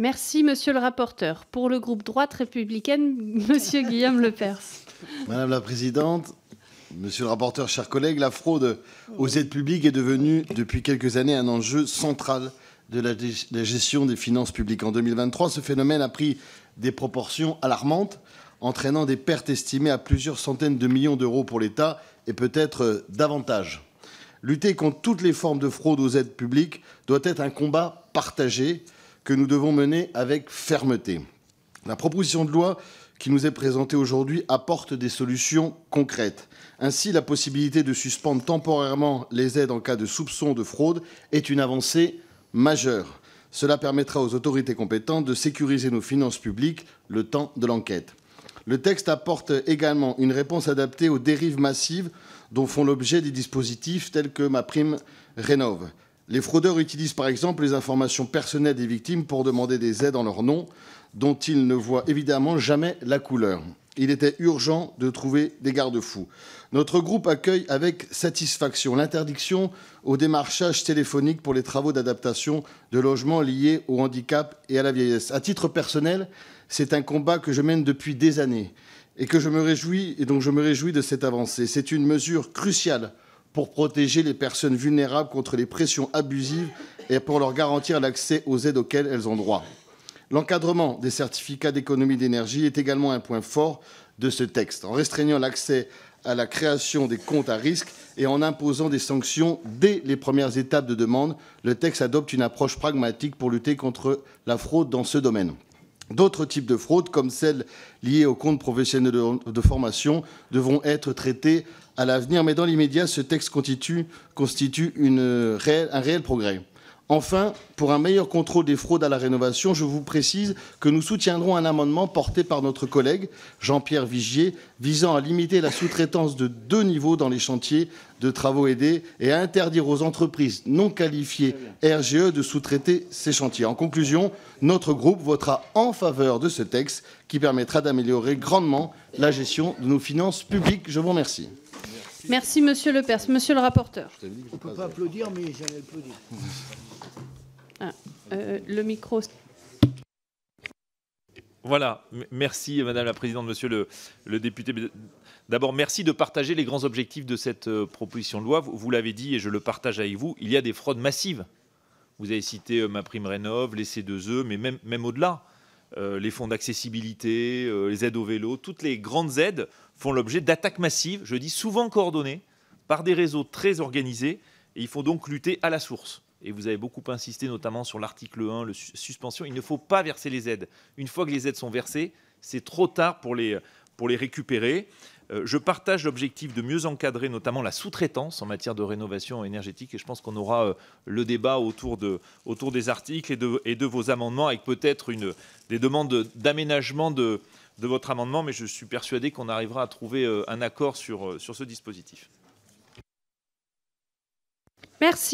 Merci, monsieur le rapporteur. Pour le groupe Droite républicaine, monsieur Guillaume Lepers. Madame la présidente, monsieur le rapporteur, chers collègues, la fraude aux aides publiques est devenue depuis quelques années un enjeu central de la gestion des finances publiques. En 2023, ce phénomène a pris des proportions alarmantes, entraînant des pertes estimées à plusieurs centaines de millions d'euros pour l'État et peut-être davantage. Lutter contre toutes les formes de fraude aux aides publiques doit être un combat partagé que nous devons mener avec fermeté. La proposition de loi qui nous est présentée aujourd'hui apporte des solutions concrètes. Ainsi, la possibilité de suspendre temporairement les aides en cas de soupçon de fraude est une avancée majeure. Cela permettra aux autorités compétentes de sécuriser nos finances publiques le temps de l'enquête. Le texte apporte également une réponse adaptée aux dérives massives dont font l'objet des dispositifs tels que MaPrimeRénov'. Les fraudeurs utilisent par exemple les informations personnelles des victimes pour demander des aides en leur nom, dont ils ne voient évidemment jamais la couleur. Il était urgent de trouver des garde-fous. Notre groupe accueille avec satisfaction l'interdiction au démarchage téléphonique pour les travaux d'adaptation de logements liés au handicap et à la vieillesse. À titre personnel, c'est un combat que je mène depuis des années et dont je me réjouis de cette avancée. C'est une mesure cruciale pour protéger les personnes vulnérables contre les pressions abusives et pour leur garantir l'accès aux aides auxquelles elles ont droit. L'encadrement des certificats d'économie d'énergie est également un point fort de ce texte. En restreignant l'accès à la création des comptes à risque et en imposant des sanctions dès les premières étapes de demande, le texte adopte une approche pragmatique pour lutter contre la fraude dans ce domaine. D'autres types de fraudes, comme celles liées aux comptes professionnels de formation, devront être traités à l'avenir. Mais dans l'immédiat, ce texte constitue un réel progrès. Enfin, pour un meilleur contrôle des fraudes à la rénovation, je vous précise que nous soutiendrons un amendement porté par notre collègue Jean-Pierre Vigier visant à limiter la sous-traitance de 2 niveaux dans les chantiers de travaux aidés et à interdire aux entreprises non qualifiées RGE de sous-traiter ces chantiers. En conclusion, notre groupe votera en faveur de ce texte qui permettra d'améliorer grandement la gestion de nos finances publiques. Je vous remercie. Merci, monsieur Lepers. Monsieur le rapporteur. On ne peut pas applaudir, mais j'allais applaudir. Le micro. Voilà, merci Madame la Présidente, Monsieur le député. D'abord, merci de partager les grands objectifs de cette proposition de loi. Vous l'avez dit et je le partage avec vous, il y a des fraudes massives. Vous avez cité MaPrimeRénov', les C2E, mais même au-delà. Les fonds d'accessibilité, les aides au vélo, toutes les grandes aides font l'objet d'attaques massives, je dis souvent coordonnées, par des réseaux très organisés, et il faut donc lutter à la source. Et vous avez beaucoup insisté notamment sur l'article 1, la suspension. Il ne faut pas verser les aides. Une fois que les aides sont versées, c'est trop tard pour les récupérer. Je partage l'objectif de mieux encadrer notamment la sous-traitance en matière de rénovation énergétique et je pense qu'on aura le débat autour des articles et de vos amendements avec peut-être des demandes d'aménagement de votre amendement, mais je suis persuadé qu'on arrivera à trouver un accord sur ce dispositif. Merci.